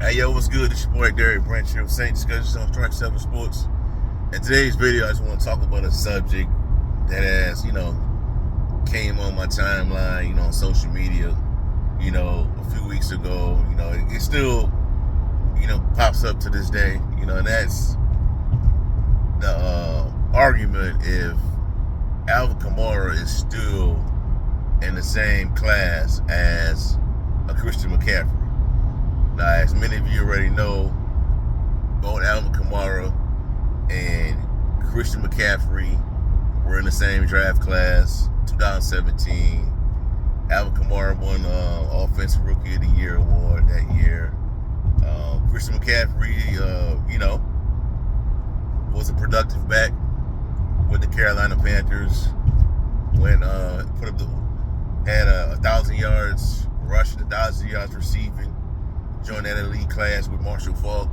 Hey, yo, what's good? It's your boy, Derek Branch here with Saint Discussions on Strike 7 Sports. In today's video, I just want to talk about a subject that has, came on my timeline, on social media, a few weeks ago. It still, pops up to this day, and that's the argument if Alvin Kamara is still in the same class as a Christian McCaffrey. Now, as many of you already know, both Alvin Kamara and Christian McCaffrey were in the same draft class, 2017. Alvin Kamara won Offensive Rookie of the Year award that year. Christian McCaffrey, was a productive back with the Carolina Panthers. Had 1,000 yards rushing, 1,000 yards receiving. Joined that elite class with Marshall Faulk.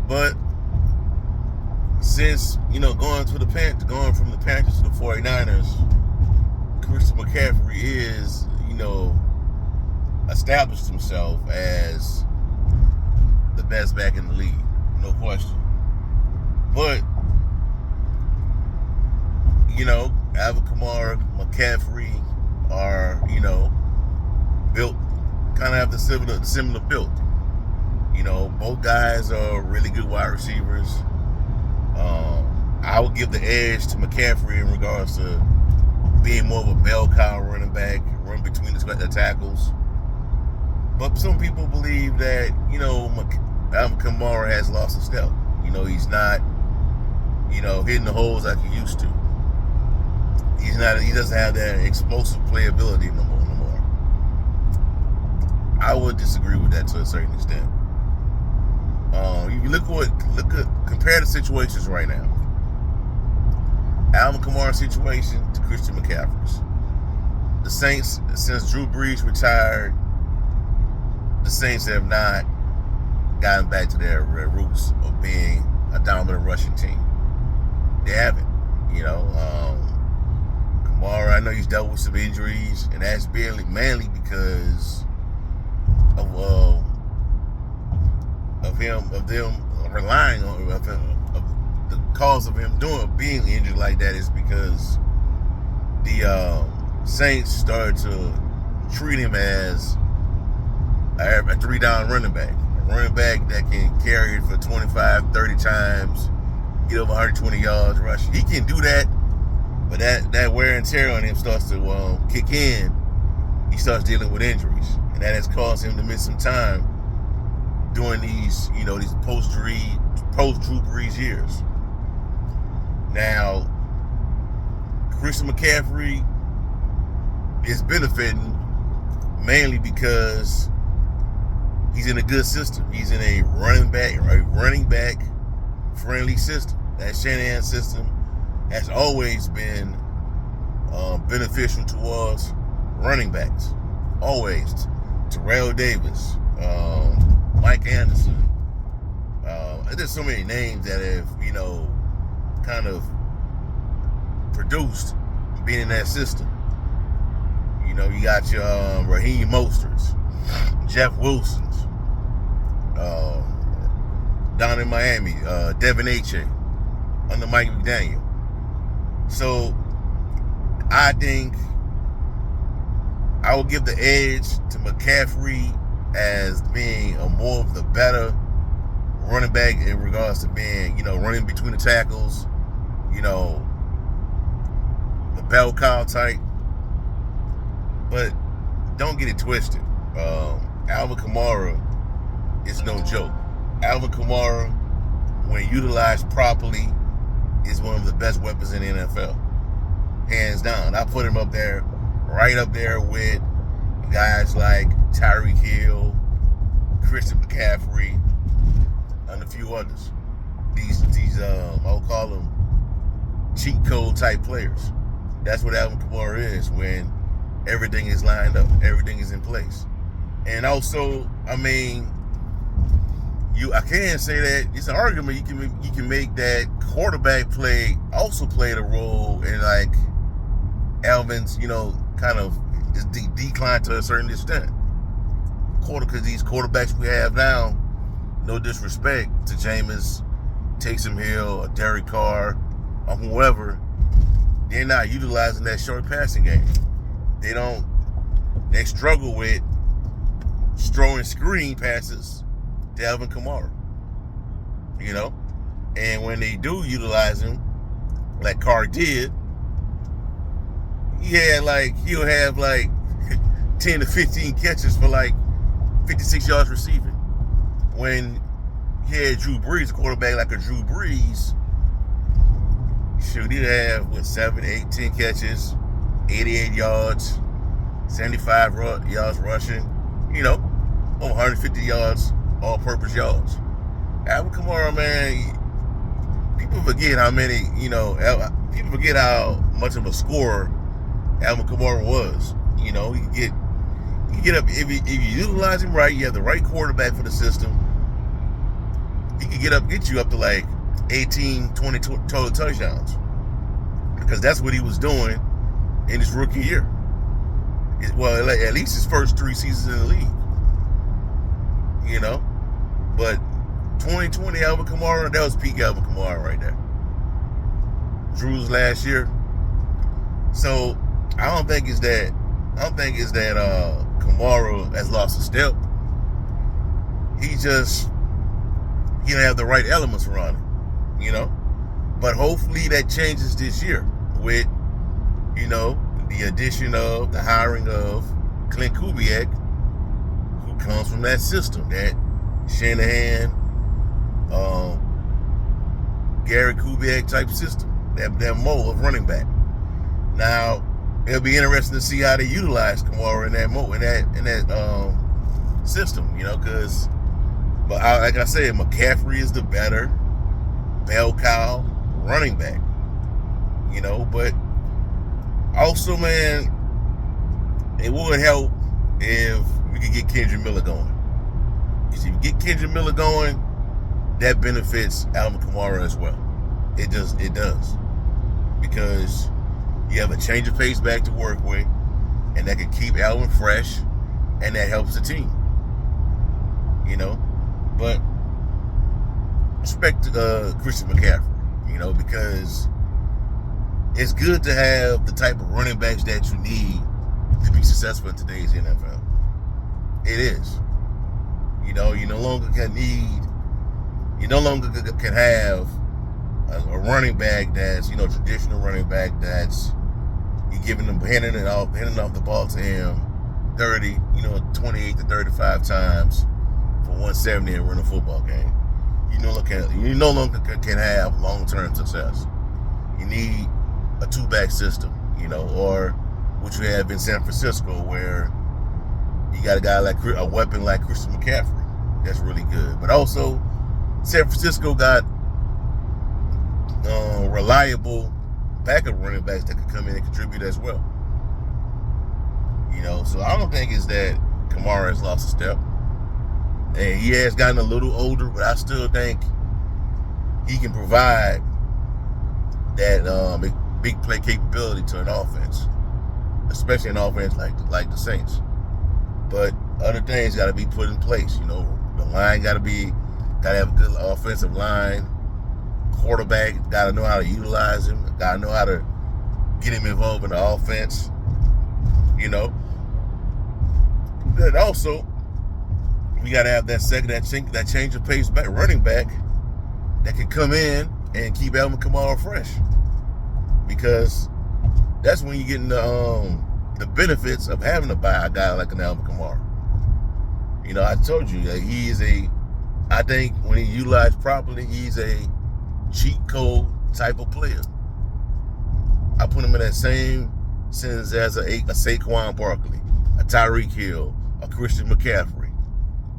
But since, going from the Panthers to the 49ers, Christian McCaffrey is, established himself as the best back in the league. No question. But, Alvin Kamara, McCaffrey are, built kind of have the similar build. Both guys are really good wide receivers. I would give the edge to McCaffrey in regards to being more of a bell cow running back, run between the tackles. But some people believe that, Alvin Kamara has lost a step. He's not, hitting the holes like he used to. He doesn't have that explosive playability no more. I would disagree with that to a certain extent. You compare the situations right now. Alvin Kamara's situation to Christian McCaffrey's. The Saints, since Drew Brees retired, the Saints have not gotten back to their roots of being a dominant rushing team. They haven't. Kamara, I know he's dealt with some injuries, and that's mainly because of them relying on the cause of him being injured like that is because the Saints started to treat him as a 3-down running back. A running back that can carry it for 25, 30 times, get over 120 yards rushing. He can do that, but that wear and tear on him starts to kick in. He starts dealing with injuries, and that has caused him to miss some time during these post-Drew Brees years. Now, Christian McCaffrey is benefiting mainly because he's in a good system. He's in a running back friendly system. That Shanahan system has always been beneficial towards running backs. Always. Terrell Davis, Mike Anderson. There's so many names that have, kind of produced being in that system. You got your Raheem Mosterts, Jeff Wilsons, down in Miami, Devin Achane, under Mike McDaniel. So I think I will give the edge to McCaffrey as being more of the better running back in regards to being, running between the tackles, the bell cow type. But don't get it twisted. Alvin Kamara is no joke. Alvin Kamara, when utilized properly, is one of the best weapons in the NFL. Hands down. I put him right up there with guys like Tyreek Hill, Christian McCaffrey, and a few others. These I'll call them cheat code type players. That's what Alvin Kamara is when everything is lined up, everything is in place. And also, I can't say that it's an argument you can make that quarterback play also played a role in like Alvin's, kind of decline to a certain extent. because these quarterbacks we have now, no disrespect to Jameis, Taysom Hill, or Derek Carr, or whoever, they're not utilizing that short passing game. They struggle with throwing screen passes to Alvin Kamara. You know? And when they do utilize him, like Carr did, he'll have 10 to 15 catches for 56 yards receiving. When he had Drew Brees, a quarterback like a Drew Brees, he'd have 7, 8, 10 catches, 88 yards, 75 yards rushing, over 150 yards, all-purpose yards. Alvin Kamara, man, people forget how many, people forget how much of a scorer Alvin Kamara was. He can get up, if you utilize him right, you have the right quarterback for the system, he can get you up to 18, 20 total touchdowns. Because that's what he was doing in his rookie year. Well, at least his first 3 seasons in the league. But 2020 Alvin Kamara, that was peak Alvin Kamara right there. Drew's last year. So I don't think it's that Kamara has lost a step. He don't have the right elements around him, But hopefully that changes this year with, the addition of, the hiring of Clint Kubiak, who comes from that system, that Shanahan, Gary Kubiak type system, that mold of running back. Now, it'll be interesting to see how they utilize Kamara in that mold, in that system, because, like I said, McCaffrey is the better bell cow running back, but also, man, it would help if we could get Kendrick Miller going. If you get Kendrick Miller going, that benefits Alvin Kamara as well. It does. Because you have a change of pace back to work with, and that can keep Alvin fresh, and that helps the team. But respect to Christian McCaffrey, because it's good to have the type of running backs that you need to be successful in today's NFL. It is. You no longer can have a running back that's, traditional running back that's you giving them handing off the ball to him 28 to 35 times for 170 and win a football game. You no longer can have long-term success. You need a 2-back system, or what you have in San Francisco, where you got a weapon like Christian McCaffrey that's really good. But also, San Francisco got reliable backup running backs that could come in and contribute as well. So I don't think it's that Kamara has lost a step. And he has gotten a little older, but I still think he can provide that big play capability to an offense, especially an offense like the Saints. But other things got to be put in place. The line got to have a good offensive line. Quarterback got to know how to utilize him. Got to know how to get him involved in the offense. And also, we got to have that change of pace back running back that can come in and keep Alvin Kamara fresh, because that's when you're getting the benefits of having a guy like an Alvin Kamara. I told you that I think when he utilized properly, he's a cheat code type of player. I put him in that same sentence as a Saquon Barkley, a Tyreek Hill, a Christian McCaffrey,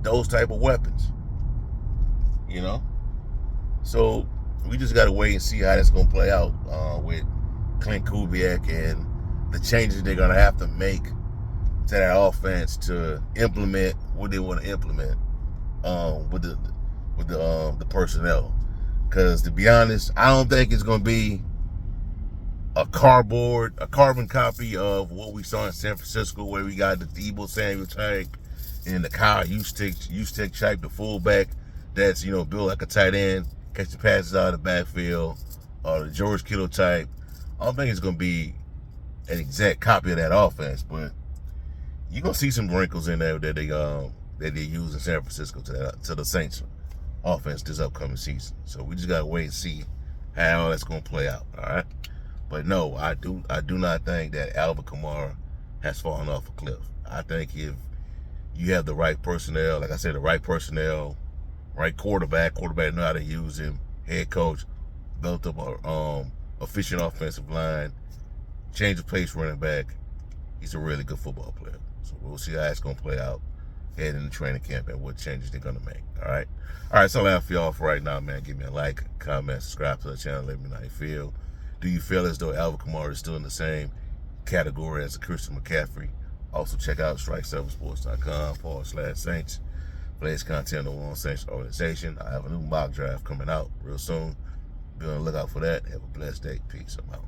those type of weapons. So we just got to wait and see how that's going to play out with Clint Kubiak and the changes they're going to have to make to that offense to implement what they want to implement with the personnel. Because to be honest, I don't think it's going to be a carbon copy of what we saw in San Francisco, where we got the Deebo Samuel type in the Kyle Juszczyk type, the fullback that's, built like a tight end, catching passes out of the backfield, or the George Kittle type. I don't think it's going to be an exact copy of that offense, but you're going to see some wrinkles in there that they use in San Francisco to the Saints offense this upcoming season. So we just got to wait and see how that's going to play out, all right? But no, I do not think that Alvin Kamara has fallen off a cliff. I think if you have the right personnel, like I said, the right personnel, right quarterback know how to use him, head coach, built up a efficient offensive line, change of pace running back, he's a really good football player. So we'll see how it's going to play out heading into training camp and what changes they're going to make, all right? All right, so that's all I have for y'all for right now, man. Give me a like, comment, subscribe to the channel, let me know how you feel. Do you feel as though Alvin Kamara is still in the same category as a Christian McCaffrey? Also, check out strike7sports.com/Saints. Plays content on One Saints organization. I have a new mock draft coming out real soon. Be on the lookout for that. Have a blessed day. Peace. I'm out.